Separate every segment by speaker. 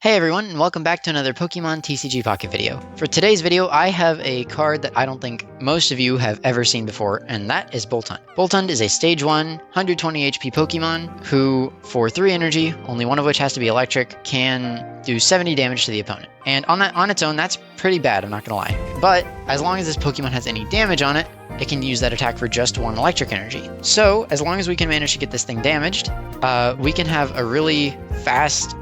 Speaker 1: Hey everyone, and welcome back to another Pokemon TCG Pocket video. For today's video, I have a card that I don't think most of you have ever seen before, and that is Boltund. Boltund is a Stage 1, 120 HP Pokemon who, for 3 energy, only one of which has to be electric, can do 70 damage to the opponent. And on its own, that's pretty bad, I'm not gonna lie. But as long as this Pokemon has any damage on it, it can use that attack for just 1 electric energy. So, as long as we can manage to get this thing damaged, we can have a really fast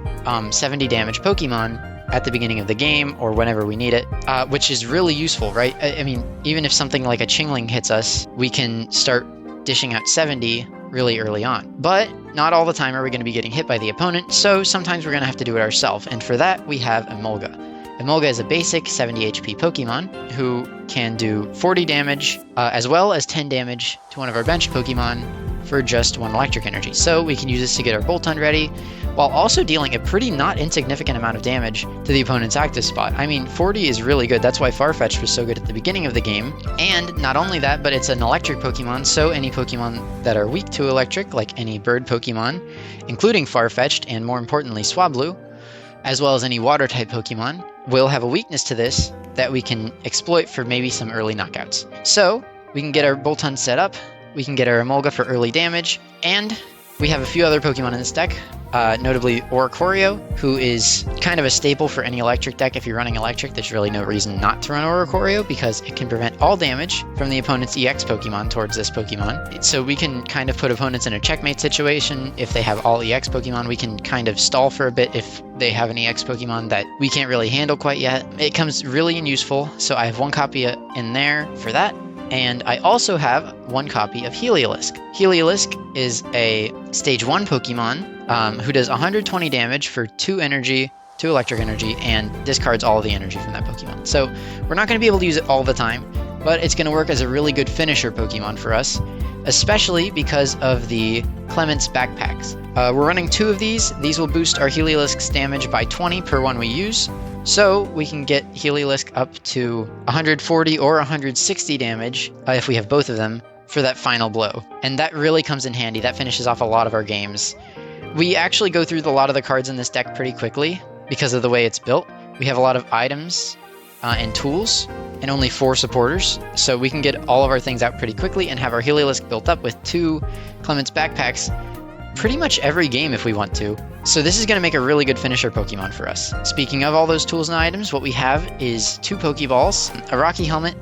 Speaker 1: 70 damage Pokemon at the beginning of the game or whenever we need it, which is really useful, right? I mean, even if something like a Chingling hits us, we can start dishing out 70 really early on. But not all the time are we going to be getting hit by the opponent, so sometimes we're going to have to do it ourselves, and for that we have Emolga. Emolga is a basic 70 HP Pokemon who can do 40 damage as well as 10 damage to one of our bench Pokemon for just 1 electric energy. So we can use this to get our Boltund ready, while also dealing a pretty not insignificant amount of damage to the opponent's active spot. I mean, 40 is really good. That's why Farfetch'd was so good at the beginning of the game. And not only that, but it's an electric Pokemon, so any Pokemon that are weak to electric, like any bird Pokemon, including Farfetch'd and more importantly Swablu, as well as any water-type Pokemon, will have a weakness to this that we can exploit for maybe some early knockouts. So we can get our Boltund set up, we can get our Emolga for early damage, and we have a few other Pokemon in this deck, notably Oricorio, who is kind of a staple for any electric deck. If you're running electric, there's really no reason not to run Oricorio because it can prevent all damage from the opponent's EX Pokemon towards this Pokemon. So we can kind of put opponents in a checkmate situation. If they have all EX Pokemon, we can kind of stall for a bit if they have an EX Pokemon that we can't really handle quite yet. It comes really in useful, so I have 1 copy in there for that. And I also have 1 copy of Heliolisk. Heliolisk is a Stage 1 Pokemon who does 120 damage for 2 energy, 2 electric energy, and discards all the energy from that Pokemon. So we're not going to be able to use it all the time, but it's going to work as a really good finisher Pokemon for us, especially because of the Clement's backpacks. We're running 2 of these. These will boost our Heliolisk's damage by 20 per one we use. So we can get Heliolisk up to 140 or 160 damage if we have both of them for that final blow. And that really comes in handy. That finishes off a lot of our games. We actually go through a lot of the cards in this deck pretty quickly because of the way it's built. We have a lot of items and tools and only 4 supporters. So we can get all of our things out pretty quickly and have our Heliolisk built up with 2 Clement's backpacks pretty much every game if we want to. So this is going to make a really good finisher Pokemon for us. Speaking of all those tools and items, what we have is 2 Pokeballs, a Rocky Helmet,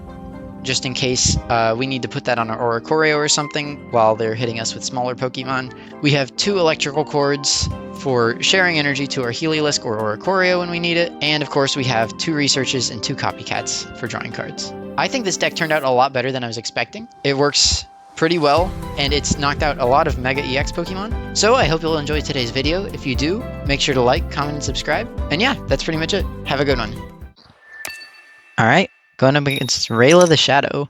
Speaker 1: just in case we need to put that on our Oricorio or something while they're hitting us with smaller Pokemon. We have 2 electrical cords for sharing energy to our Heliolisk or Oricorio when we need it. And of course we have 2 researches and 2 copycats for drawing cards. I think this deck turned out a lot better than I was expecting. It works pretty well, and it's knocked out a lot of Mega EX Pokemon. So I hope you'll enjoy today's video. If you do, make sure to like, comment, and subscribe. And yeah, that's pretty much it. Have a good one. Alright, going up against Rayla the Shadow.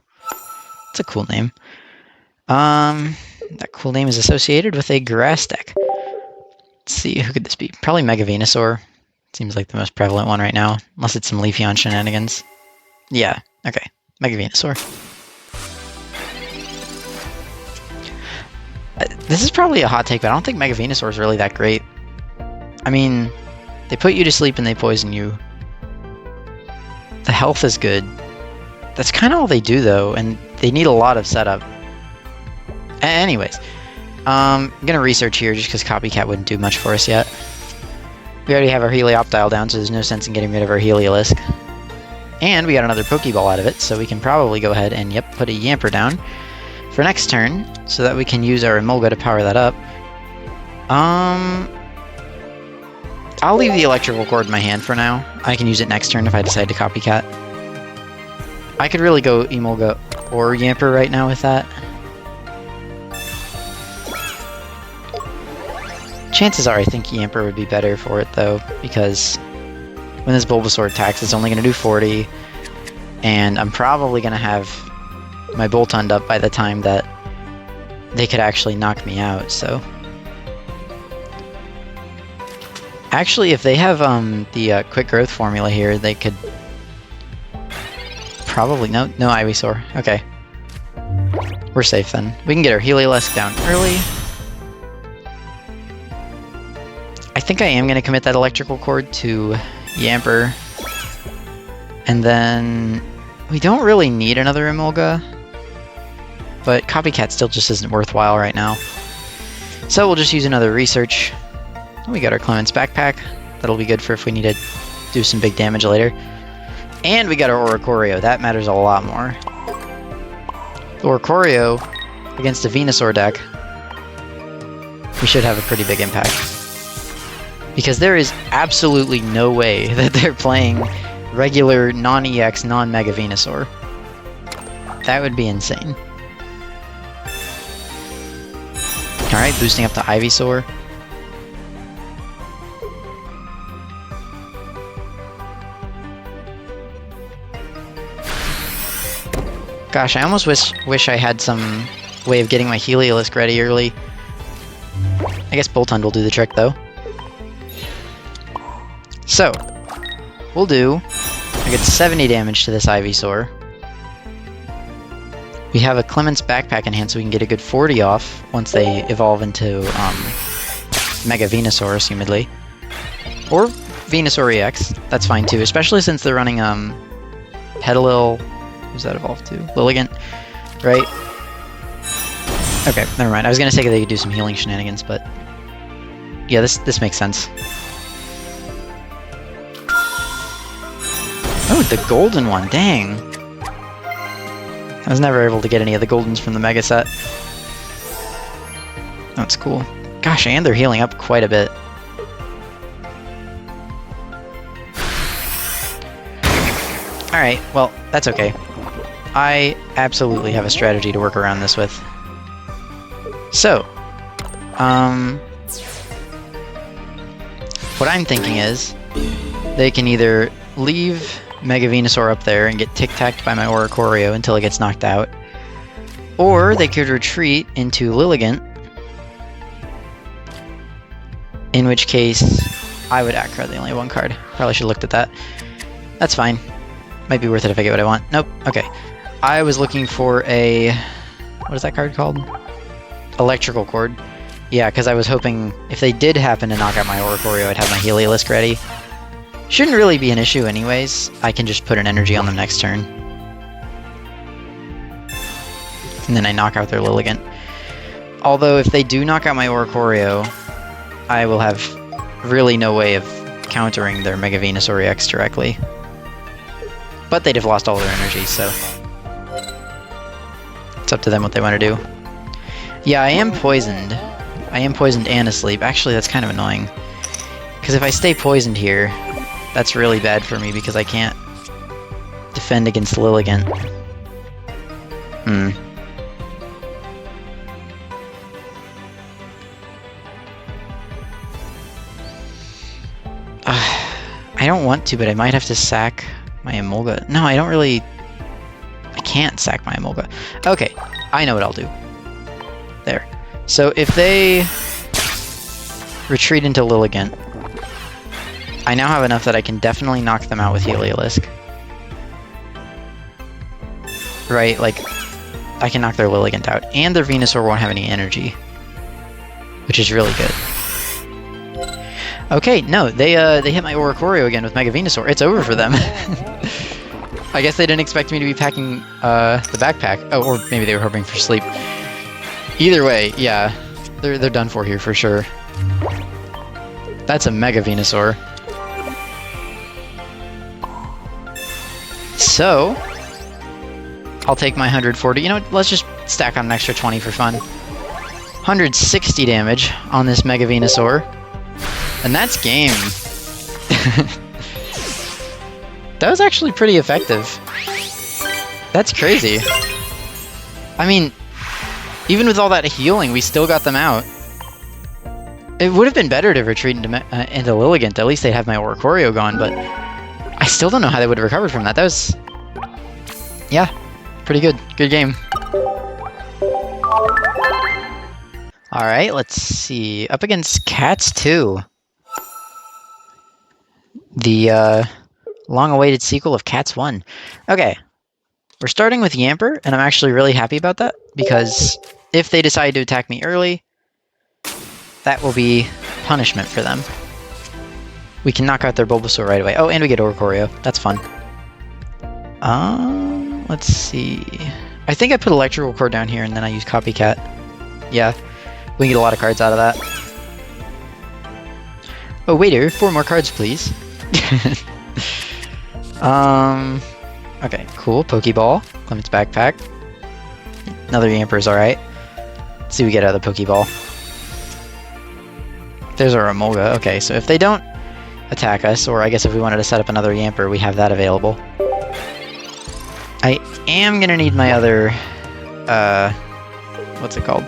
Speaker 1: That's a cool name. That cool name is associated with a grass deck. Let's see, who could this be? Probably Mega Venusaur. Seems like the most prevalent one right now, unless it's some Leafeon shenanigans. Yeah, okay, Mega Venusaur. This is probably a hot take, but I don't think Mega Venusaur is really that great. I mean, they put you to sleep and they poison you. The health is good. That's kind of all they do, though, and they need a lot of setup. Anyways, I'm going to research here just because Copycat wouldn't do much for us yet. We already have our Helioptile down, so there's no sense in getting rid of our Heliolisk. And we got another Pokeball out of it, so we can probably go ahead and, yep, put a Yamper down for next turn, so that we can use our Emolga to power that up. I'll leave the electrical cord in my hand for now. I can use it next turn if I decide to Copycat. I could really go Emolga or Yamper right now with that. Chances are I think Yamper would be better for it though, because when this Bulbasaur attacks it's only going to do 40, and I'm probably going to have my Boltund up by the time that they could actually knock me out, so... Actually, if they have the quick growth formula here, they could... Probably... No Ivysaur. Okay. We're safe then. We can get our Heliolisk down early. I think I am going to commit that electrical cord to Yamper. And then we don't really need another Emolga, but Copycat still just isn't worthwhile right now. So we'll just use another research. We got our Clement's backpack. That'll be good for if we need to do some big damage later. And we got our Oricorio. That matters a lot more. The Oricorio against a Venusaur deck, we should have a pretty big impact. Because there is absolutely no way that they're playing regular non-EX, non-Mega Venusaur. That would be insane. Alright, boosting up to Ivysaur. Gosh, I almost wish I had some way of getting my Heliolisk ready early. I guess Boltund will do the trick, though. So, we'll do... I get 70 damage to this Ivysaur. We have a Clement's backpack in hand, so we can get a good 40 off once they evolve into Mega Venusaur, assumedly. Or Venusaur EX. That's fine, too, especially since they're running Petalil... Who's that evolved to? Lilligant, right? Okay, never mind. I was gonna say they could do some healing shenanigans, but yeah, this makes sense. Oh, the golden one! Dang, I was never able to get any of the goldens from the Mega set. That's cool. Gosh, and they're healing up quite a bit. All right, well, that's okay. I absolutely have a strategy to work around this with. So, what I'm thinking is, they can either leave Mega Venusaur up there and get tic-tacked by my Oricorio until it gets knocked out, or they could retreat into Lilligant, in which case I would Acro. They only have one card. Probably should have looked at that. That's fine. Might be worth it if I get what I want. Nope. Okay. I was looking for a... What is that card called? Electrical cord. Yeah, because I was hoping if they did happen to knock out my Oricorio, I'd have my Heliolisk ready. Shouldn't really be an issue anyways. I can just put an energy on them next turn. And then I knock out their Lilligant. Although if they do knock out my Oricorio, I will have really no way of countering their Mega Venusaur EX directly. But they'd have lost all their energy, so... It's up to them what they want to do. Yeah, I am poisoned. I am poisoned and asleep. Actually, that's kind of annoying. Because if I stay poisoned here, that's really bad for me because I can't defend against Lilligant. I don't want to, but I might have to sack my Emolga. No, I don't really... I can't sack my Emolga. Okay, I know what I'll do. There. So if they retreat into Lilligant, I now have enough that I can definitely knock them out with Heliolisk. Right, like, I can knock their Lilligant out, and their Venusaur won't have any energy, which is really good. Okay, no, they hit my Oricorio again with Mega Venusaur. It's over for them. I guess they didn't expect me to be packing the backpack. Oh, or maybe they were hoping for sleep. Either way, yeah, they're done for here for sure. That's a Mega Venusaur. So, I'll take my 140. You know what, let's just stack on an extra 20 for fun. 160 damage on this Mega Venusaur. And that's game. That was actually pretty effective. That's crazy. I mean, even with all that healing, we still got them out. It would have been better to retreat into Lilligant. At least they'd have my Oricorio gone, but I still don't know how they would have recovered from that. That was... yeah, pretty good. Good game. Alright, let's see. Up against Cats 2. The long-awaited sequel of Cats 1. Okay, we're starting with Yamper, and I'm actually really happy about that, because if they decide to attack me early, that will be punishment for them. We can knock out their Bulbasaur right away. Oh, and we get Oricorio. That's fun. Let's see. I think I put Electrical Core down here and then I use Copycat. Yeah, we can get a lot of cards out of that. Oh, waiter, 4 more cards, please. Okay, cool. Pokeball. Clement's Backpack. Another Yamper is alright. Let's see what we get out of the Pokeball. There's our Emolga. Okay, so if they don't attack us, or I guess if we wanted to set up another Yamper, we have that available. I am gonna need my other, what's it called?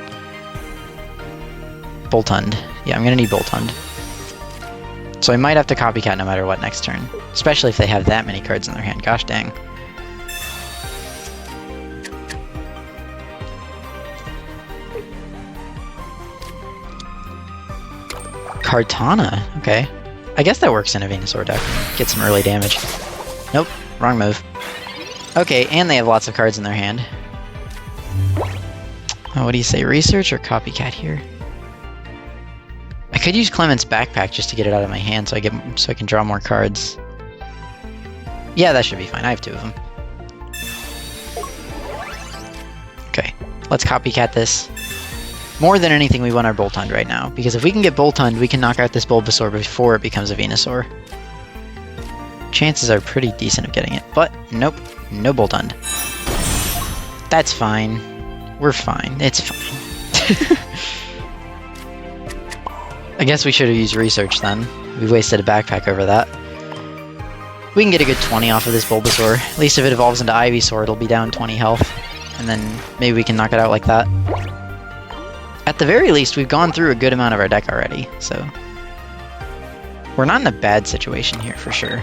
Speaker 1: Boltund. Yeah, I'm gonna need Boltund. So I might have to Copycat no matter what next turn. Especially if they have that many cards in their hand. Gosh dang. Kartana. Okay. I guess that works in a Venusaur deck. Get some early damage. Nope. Wrong move. Okay, and they have lots of cards in their hand. Oh, what do you say? Research or Copycat here? I could use Clement's Backpack just to get it out of my hand so I can draw more cards. Yeah, that should be fine. I have 2 of them. Okay, let's Copycat this. More than anything, we want our Boltund right now, because if we can get Boltund, we can knock out this Bulbasaur before it becomes a Venusaur. Chances are pretty decent of getting it, but nope, no Boltund. That's fine. We're fine. It's fine. I guess we should have used Research then. We wasted a Backpack over that. We can get a good 20 off of this Bulbasaur. At least if it evolves into Ivysaur, it'll be down 20 health. And then maybe we can knock it out like that. At the very least, we've gone through a good amount of our deck already, so... We're not in a bad situation here, for sure.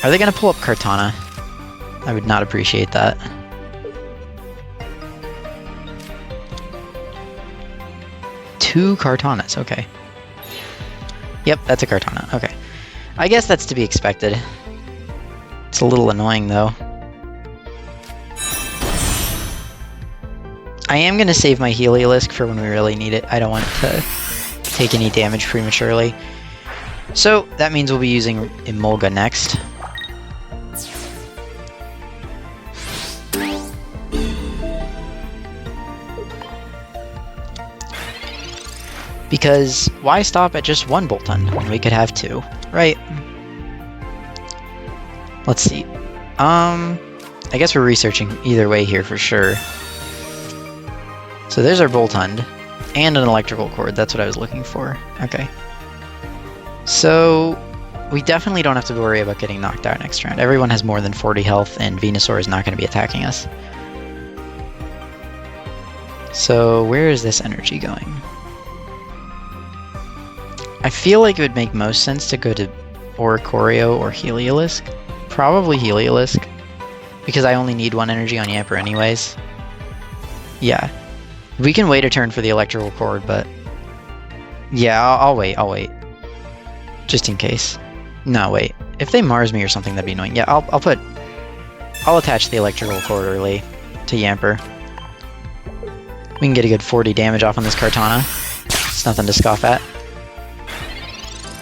Speaker 1: Are they going to pull up Kartana? I would not appreciate that. Two Kartanas, okay. Yep, that's a Kartana, okay. I guess that's to be expected. It's a little annoying, though. I am going to save my Heliolisk for when we really need it. I don't want it to take any damage prematurely. So, that means we'll be using Emolga next. Because why stop at just 1 Boltund when we could have 2, right? Let's see. I guess we're researching either way here for sure. So there's our Boltund, and an electrical cord, that's what I was looking for. Okay. So, we definitely don't have to worry about getting knocked out next round. Everyone has more than 40 health, and Venusaur is not going to be attacking us. So, where is this energy going? I feel like it would make most sense to go to Oricorio or Heliolisk. Probably Heliolisk, because I only need 1 energy on Yamper anyways. Yeah. We can wait a turn for the electrical cord, but... Yeah, I'll wait. Just in case. No, wait. If they Mars me or something, that'd be annoying. Yeah, I'll attach the electrical cord early to Yamper. We can get a good 40 damage off on this Kartana. It's nothing to scoff at.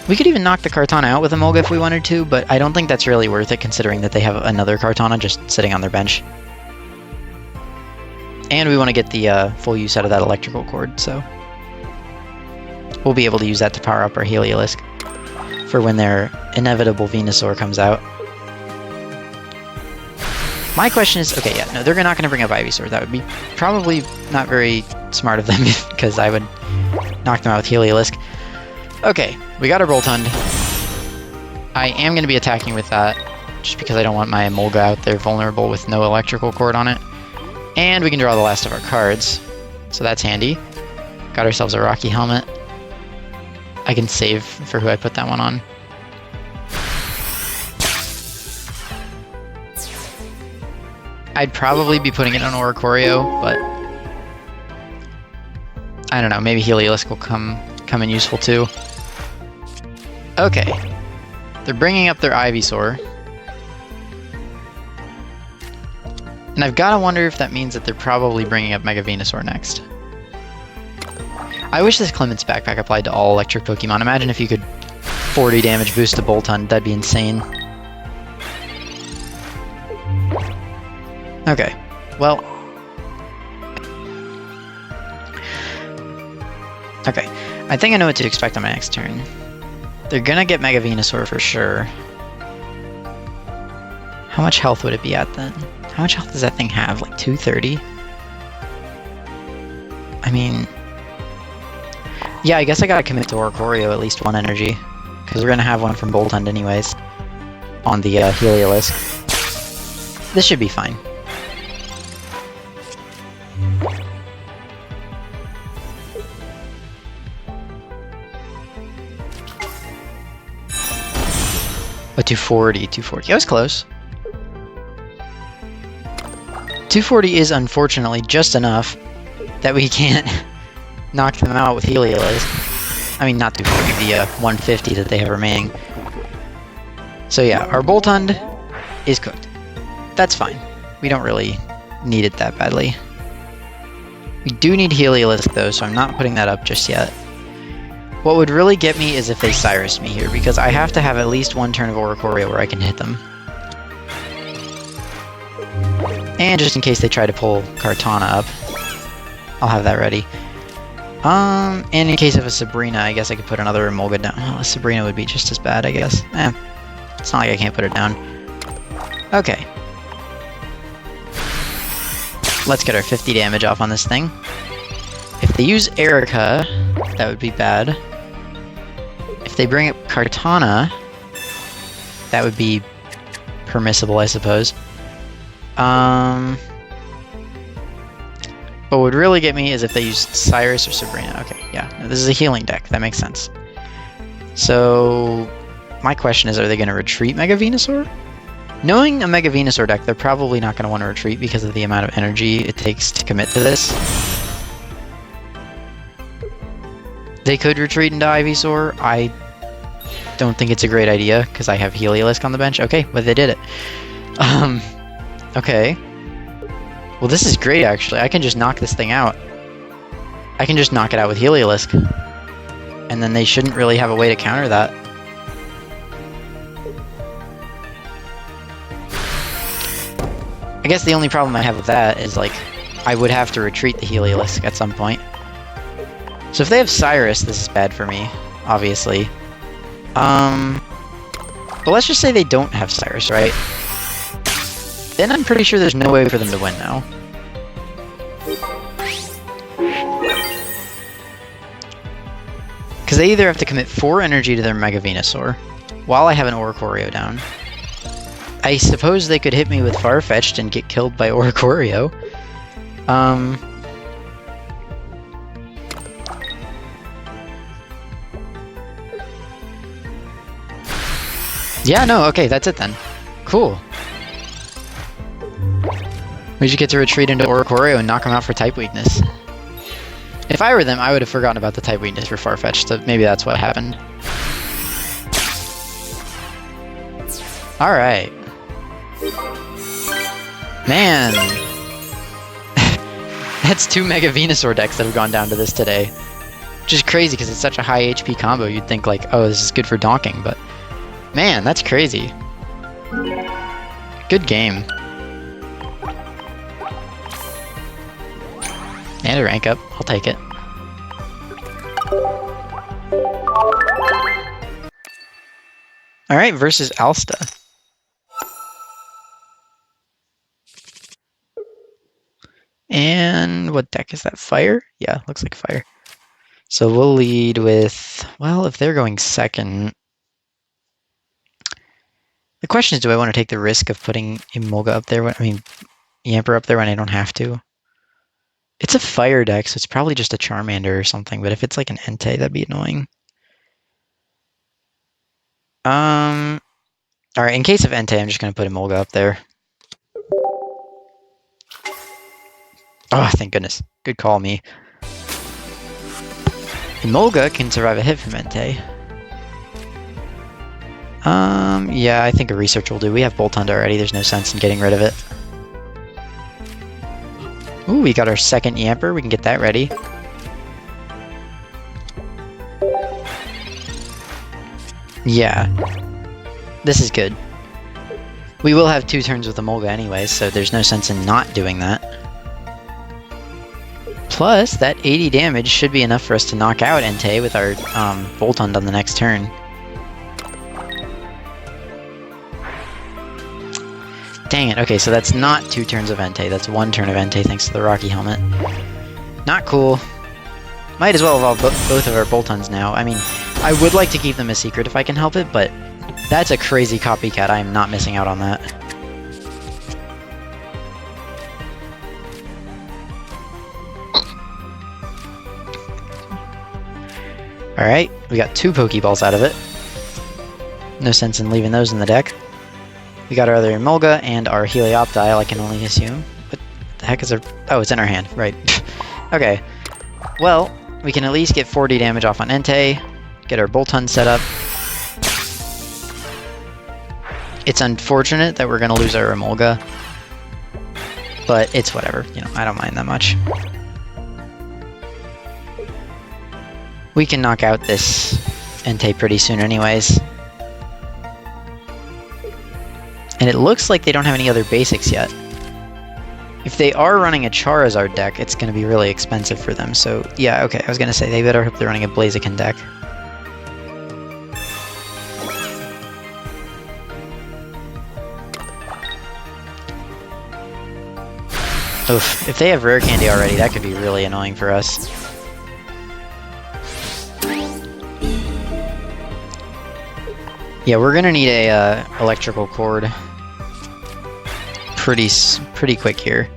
Speaker 1: We could even knock the Kartana out with Emolga if we wanted to, but I don't think that's really worth it considering that they have another Kartana just sitting on their bench. And we want to get the full use out of that electrical cord, so... We'll be able to use that to power up our Heliolisk for when their inevitable Venusaur comes out. My question is... Okay, yeah, no, they're not going to bring up Ivysaur. That would be probably not very smart of them, because I would knock them out with Heliolisk. Okay, we got our Boltund. I am going to be attacking with that, just because I don't want my Emolga out there vulnerable with no electrical cord on it. And we can draw the last of our cards, so that's handy. Got ourselves a Rocky Helmet. I can save for who I put that one on. I'd probably be putting it on Oricorio, but... I don't know, maybe Heliolisk will come in useful too. Okay. They're bringing up their Ivysaur. And I've got to wonder if that means that they're probably bringing up Mega Venusaur next. I wish this Clement's backpack applied to all electric Pokemon. Imagine if you could 40 damage boost to Boltund. That'd be insane. Okay, well... Okay, I think I know what to expect on my next turn. They're gonna get Mega Venusaur for sure. How much health would it be at then? How much health does that thing have? Like 230? I mean... Yeah, I guess I gotta commit to Oricorio at least one energy. Because we're gonna have one from Boltund anyways. On the Heliolisk. This should be fine. Oh, 240, 240. I was close. 240 is unfortunately just enough that we can't knock them out with Heliolisk. I mean, not 240, the 150 that they have remaining. So yeah, our Boltund is cooked. That's fine. We don't really need it that badly. We do need Heliolisk though, so I'm not putting that up just yet. What would really get me is if they Cyrus me here, because I have to have at least one turn of Oricorio where I can hit them. And just in case they try to pull Kartana up, I'll have that ready. And in case of a Sabrina, I guess I could put another Emolga down. Well, a Sabrina would be just as bad, I guess. It's not like I can't put it down. Okay. Let's get our 50 damage off on this thing. If they use Erica, that would be bad. If they bring up Kartana, that would be permissible, I suppose. What would really get me is if they use Cyrus or Sabrina. Okay, yeah, this is a healing deck. That makes sense. So, my question is, are they going to retreat Mega Venusaur? Knowing a Mega Venusaur deck, they're probably not going to want to retreat because of the amount of energy it takes to commit to this. They could retreat into Ivysaur. I don't think it's a great idea because I have Heliolisk on the bench. Okay, but they did it. Okay. Well, this is great, actually. I can just knock this thing out. I can just knock it out with Heliolisk. And then they shouldn't really have a way to counter that. I guess the only problem I have with that is, like, I would have to retreat the Heliolisk at some point. So if they have Cyrus, this is bad for me, obviously. But let's just say they don't have Cyrus, right? Then I'm pretty sure there's no way for them to win now. Because they either have to commit 4 energy to their Mega Venusaur, while I have an Oricorio down. I suppose they could hit me with Farfetch'd and get killed by Oricorio. Yeah, no, okay, that's it then. Cool. We just get to retreat into Oricorio and knock him out for type weakness. If I were them, I would have forgotten about the type weakness for Farfetch'd, so maybe that's what happened. Alright. Man! That's 2 Mega Venusaur decks that have gone down to this today. Which is crazy because it's such a high HP combo, you'd think like, oh, this is good for donking, but... Man, that's crazy. Good game. And a rank up. I'll take it. Alright, versus Alsta. And what deck is that? Fire? Yeah, looks like fire. So we'll lead with... Well, if they're going second... The question is, do I want to take the risk of putting Emolga up there? Yamper up there when I don't have to? It's a fire deck, so it's probably just a Charmander or something, but if it's like an Entei, that'd be annoying. Alright, in case of Entei, I'm just going to put Emolga up there. Oh, thank goodness. Good call, me. Emolga can survive a hit from Entei. Yeah, I think a research will do. We have Boltund already, there's no sense in getting rid of it. Ooh, we got our second Yamper, we can get that ready. Yeah. This is good. We will have 2 turns with Emolga anyways, so there's no sense in not doing that. Plus, that 80 damage should be enough for us to knock out Entei with our Boltund on the next turn. Dang it, okay, so that's not 2 turns of Entei, that's 1 turn of Entei thanks to the Rocky Helmet. Not cool. Might as well evolve both of our Boltunds now. I mean, I would like to keep them a secret if I can help it, but that's a crazy copycat. I am not missing out on that. Alright, we got 2 Pokeballs out of it. No sense in leaving those in the deck. We got our other Emolga and our Helioptile, I can only assume. What the heck is our... Oh, it's in our hand, right. Okay. Well, we can at least get 40 damage off on Entei, get our Boltund set up. It's unfortunate that we're going to lose our Emolga, but it's whatever, you know, I don't mind that much. We can knock out this Entei pretty soon anyways. And it looks like they don't have any other basics yet. If they are running a Charizard deck, it's going to be really expensive for them. So, yeah, okay, I was going to say, they better hope they're running a Blaziken deck. Oof, if they have Rare Candy already, that could be really annoying for us. Yeah, we're going to need a electrical cord pretty quick here.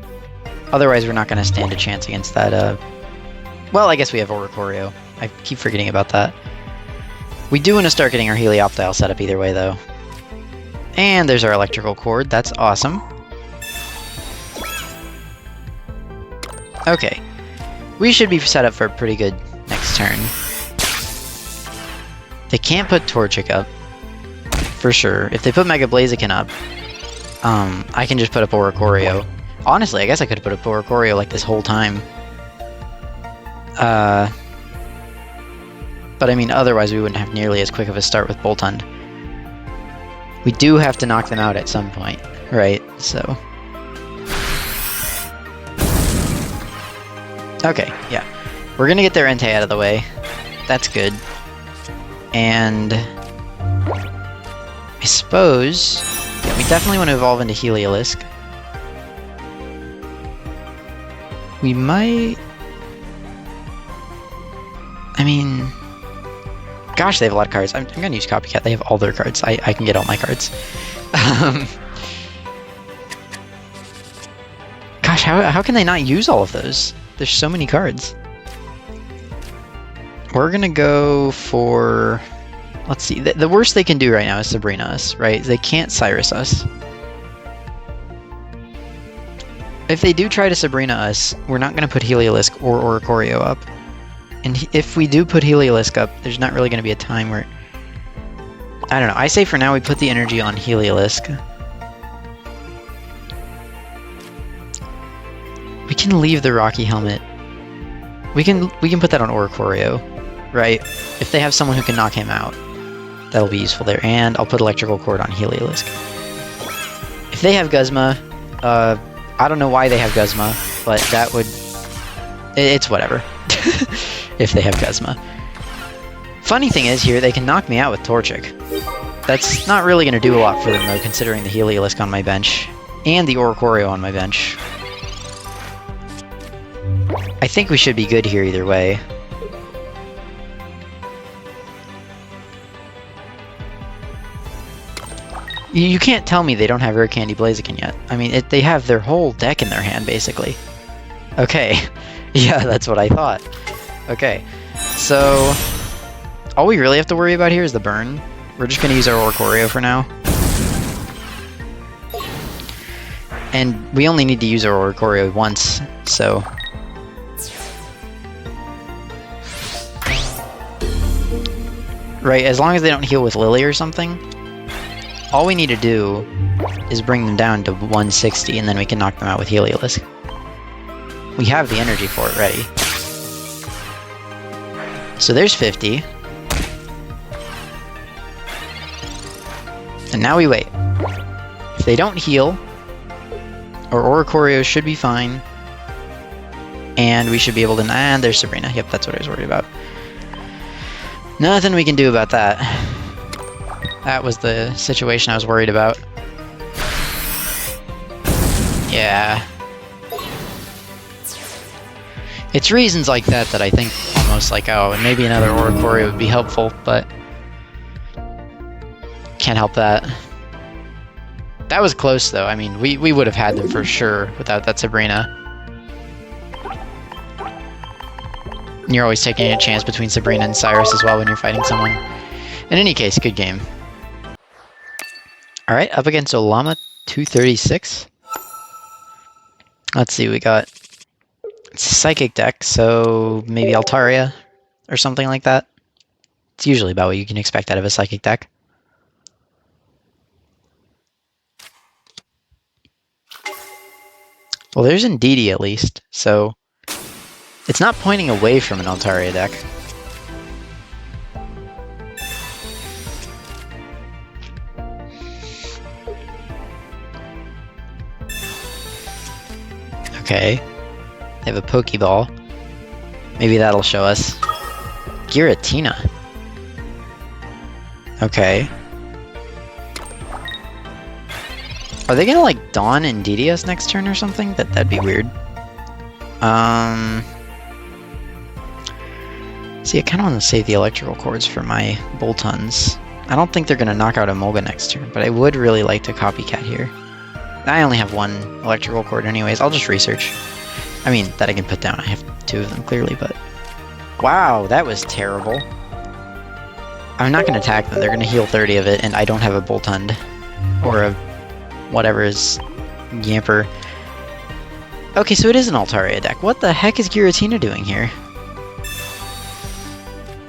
Speaker 1: Otherwise, we're not going to stand a chance against that, well, I guess we have Oricorio. I keep forgetting about that. We do want to start getting our Helioptile set up either way, though. And there's our electrical cord. That's awesome. Okay. We should be set up for a pretty good next turn. They can't put Torchic up. For sure. If they put Mega Blaziken up, I can just put up Oricorio. Honestly, I guess I could have put up Oricorio like this whole time. But I mean, otherwise we wouldn't have nearly as quick of a start with Boltund. We do have to knock them out at some point, right? So... Okay, yeah. We're gonna get their Entei out of the way. That's good. And... I suppose... Yeah, we definitely want to evolve into Heliolisk. We might... I mean... Gosh, they have a lot of cards. I'm gonna use Copycat. They have all their cards. I can get all my cards. Gosh, how can they not use all of those? There's so many cards. We're gonna go for... Let's see. The worst they can do right now is Sabrina us, right? They can't Cyrus us. If they do try to Sabrina us, we're not gonna put Heliolisk or Oricorio up. And if we do put Heliolisk up, there's not really going to be a time where... I don't know. I say for now we put the energy on Heliolisk. We can leave the Rocky Helmet. We can put that on Oricorio, right? If they have someone who can knock him out, that'll be useful there. And I'll put Electrical Cord on Heliolisk. If they have Guzma, I don't know why they have Guzma, but that would... It's whatever. If they have Guzma. Funny thing is here, they can knock me out with Torchic. That's not really going to do a lot for them though, considering the Heliolisk on my bench. And the Oricorio on my bench. I think we should be good here either way. You can't tell me they don't have Rare Candy Blaziken yet. I mean, they have their whole deck in their hand, basically. Okay. Yeah, that's what I thought. Okay, so all we really have to worry about here is the burn. We're just going to use our Oricorio for now. And we only need to use our Oricorio once, so... Right, as long as they don't heal with Lily or something, all we need to do is bring them down to 160, and then we can knock them out with Heliolisk. We have the energy for it ready. So there's 50. And now we wait. If they don't heal, our Oricorio should be fine. And we should be able to... And there's Sabrina. Yep, that's what I was worried about. Nothing we can do about that. That was the situation I was worried about. Yeah. It's reasons like that that I think almost like, oh, maybe another Oricorio would be helpful, but... Can't help that. That was close, though. I mean, we would have had them for sure without that Sabrina. And you're always taking a chance between Sabrina and Cyrus as well when you're fighting someone. In any case, good game. Alright, up against Olama 236. Let's see, we got... It's a Psychic deck, so maybe Altaria or something like that. It's usually about what you can expect out of a Psychic deck. Well, there's Indeedee at least, so it's not pointing away from an Altaria deck. Okay. They have a Pokeball. Maybe that'll show us. Giratina. Okay. Are they gonna, like, Dawn and DDS next turn or something? That'd be weird. See, I kind of want to save the electrical cords for my Boltunds. I don't think they're gonna knock out Emolga next turn, but I would really like to copycat here. I only have one electrical cord anyways. I'll just research. I mean, that I can put down. I have two of them, clearly, but... Wow, that was terrible. I'm not going to attack them. They're going to heal 30 of it, and I don't have a Boltund. Or a... whatever is... Yamper. Okay, so it is an Altaria deck. What the heck is Giratina doing here?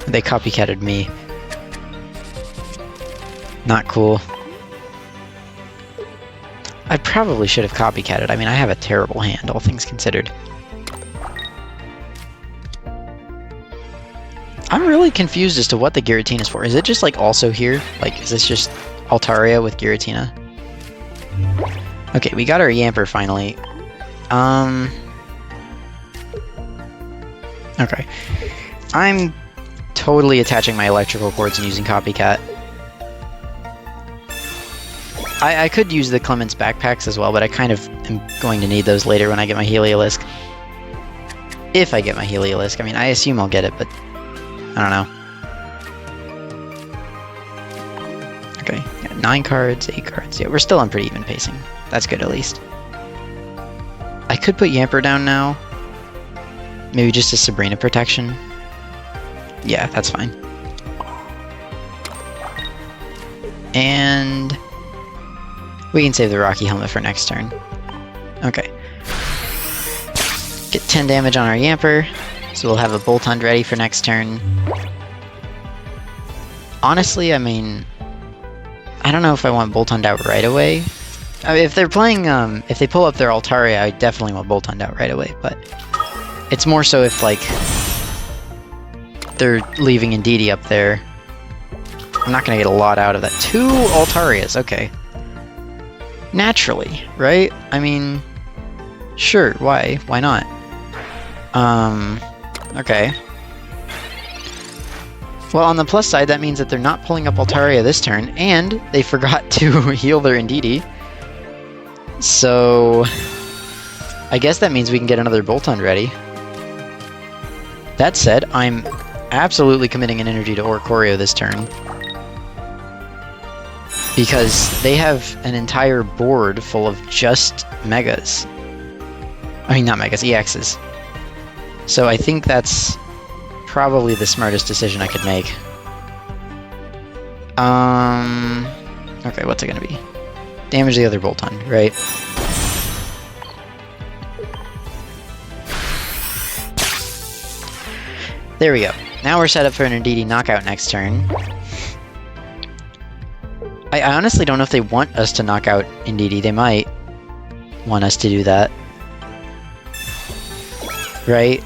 Speaker 1: They copycatted me. Not cool. I probably should have copycatted. I mean, I have a terrible hand, all things considered. I'm really confused as to what the Giratina is for. Is it just, like, also here? Like, is this just Altaria with Giratina? Okay, we got our Yamper finally. Okay. I'm totally attaching my electrical cords and using Copycat. I could use the Clement's backpacks as well, but I kind of am going to need those later when I get my Heliolisk. If I get my Heliolisk. I mean, I assume I'll get it, but I don't know. Okay, got 9 cards, 8 cards. Yeah, we're still on pretty even pacing. That's good, at least. I could put Yamper down now. Maybe just a Sabrina protection. Yeah, that's fine. And... we can save the Rocky Helmet for next turn. Okay. Get 10 damage on our Yamper, so we'll have a Boltund ready for next turn. Honestly, I mean... I don't know if I want Boltund out right away. I mean, if they're playing, if they pull up their Altaria, I definitely want Boltund out right away, but... it's more so if, like... they're leaving Indeedee up there. I'm not gonna get a lot out of that. 2 Altarias, okay. Naturally, right? I mean, sure, why? Why not? Okay. Well, on the plus side, that means that they're not pulling up Altaria this turn, and they forgot to heal their Indeedee. So... I guess that means we can get another Boltund ready. That said, I'm absolutely committing an energy to Oricorio this turn. Because they have an entire board full of just Megas. I mean, not Megas, EXs. So I think that's probably the smartest decision I could make. Okay, what's it gonna be? Damage the other Boltund, right? There we go. Now we're set up for an Indeedee knockout next turn. I honestly don't know if they want us to knock out Indeedee. They might want us to do that. Right?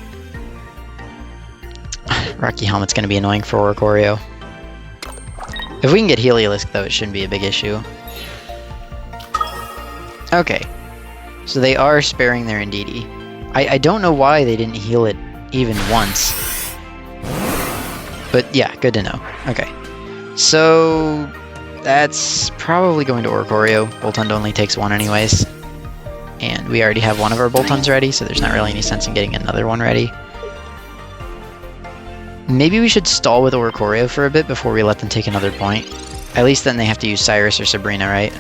Speaker 1: Rocky Helmet's gonna be annoying for Oricorio. If we can get Heliolisk, though, it shouldn't be a big issue. Okay. So they are sparing their Indeedee. I don't know why they didn't heal it even once. But yeah, good to know. Okay. So that's probably going to Oricorio. Boltund only takes one anyways. And we already have one of our Boltunds ready, so there's not really any sense in getting another one ready. Maybe we should stall with Oricorio for a bit before we let them take another point. At least then they have to use Cyrus or Sabrina, right?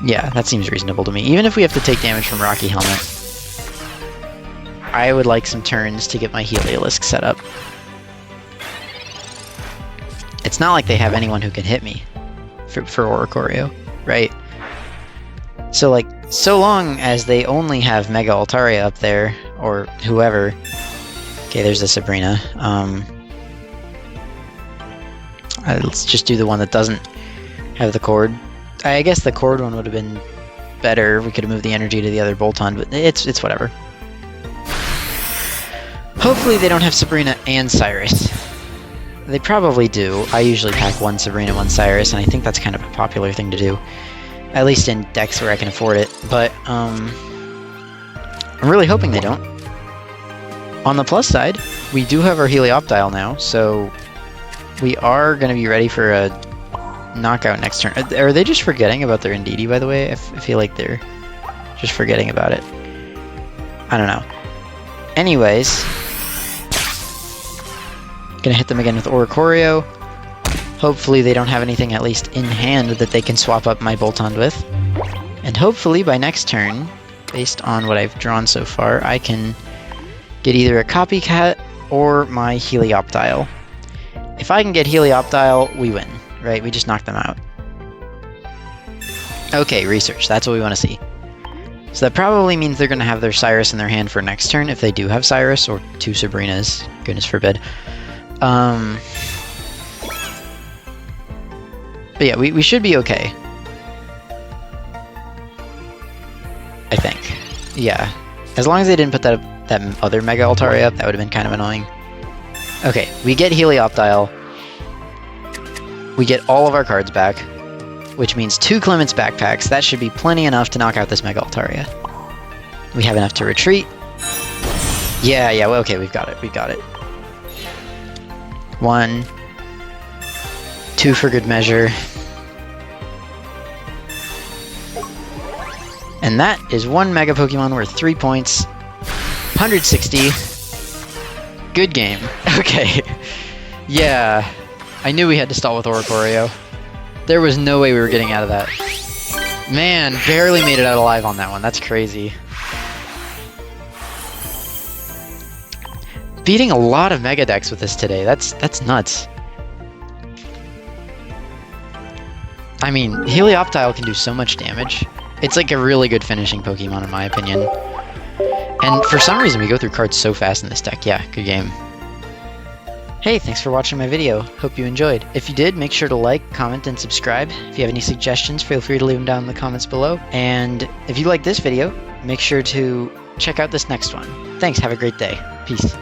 Speaker 1: Yeah, that seems reasonable to me. Even if we have to take damage from Rocky Helmet, I would like some turns to get my Heliolisk set up. It's not like they have anyone who can hit me for Oricorio, right? So, like, so long as they only have Mega Altaria up there, or whoever... Okay, there's the Sabrina. Let's just do the one that doesn't have the cord. I guess the cord one would have been better. We could have moved the energy to the other Boltund, but it's whatever. Hopefully they don't have Sabrina and Cyrus. They probably do. I usually pack one Sabrina, one Cyrus, and I think that's kind of a popular thing to do. At least in decks where I can afford it, but I'm really hoping they don't. On the plus side, we do have our Helioptile now, so we are going to be ready for a knockout next turn. Are they just forgetting about their Indeedee, by the way? I feel like they're just forgetting about it. I don't know. Anyways, gonna hit them again with Oricorio. Hopefully they don't have anything at least in hand that they can swap up my Boltund with. And hopefully by next turn, based on what I've drawn so far, I can get either a Copycat or my Helioptile. If I can get Helioptile, we win, right? We just knock them out. Okay, research. That's what we want to see. So that probably means they're going to have their Cyrus in their hand for next turn, if they do have Cyrus, or two Sabrinas. Goodness forbid. But yeah, we should be okay. I think. Yeah. As long as they didn't put that other Mega Altaria up, that would have been kind of annoying. Okay, we get Helioptile. We get all of our cards back, which means 2 Clement's backpacks. That should be plenty enough to knock out this Mega Altaria. We have enough to retreat. Yeah, well, okay, we've got it. 1, 2 for good measure. And that is 1 Mega Pokemon worth 3 points. 160. Good game. Okay. Yeah. I knew we had to stall with Oricorio. There was no way we were getting out of that. Man, barely made it out alive on that one. That's crazy. Beating a lot of Mega decks with this today. That's nuts. I mean, Helioptile can do so much damage. It's like a really good finishing Pokemon in my opinion. And for some reason we go through cards so fast in this deck. Yeah, good game. Hey, thanks for watching my video. Hope you enjoyed. If you did, make sure to like, comment, and subscribe. If you have any suggestions, feel free to leave them down in the comments below. And if you like this video, make sure to check out this next one. Thanks, have a great day. Peace.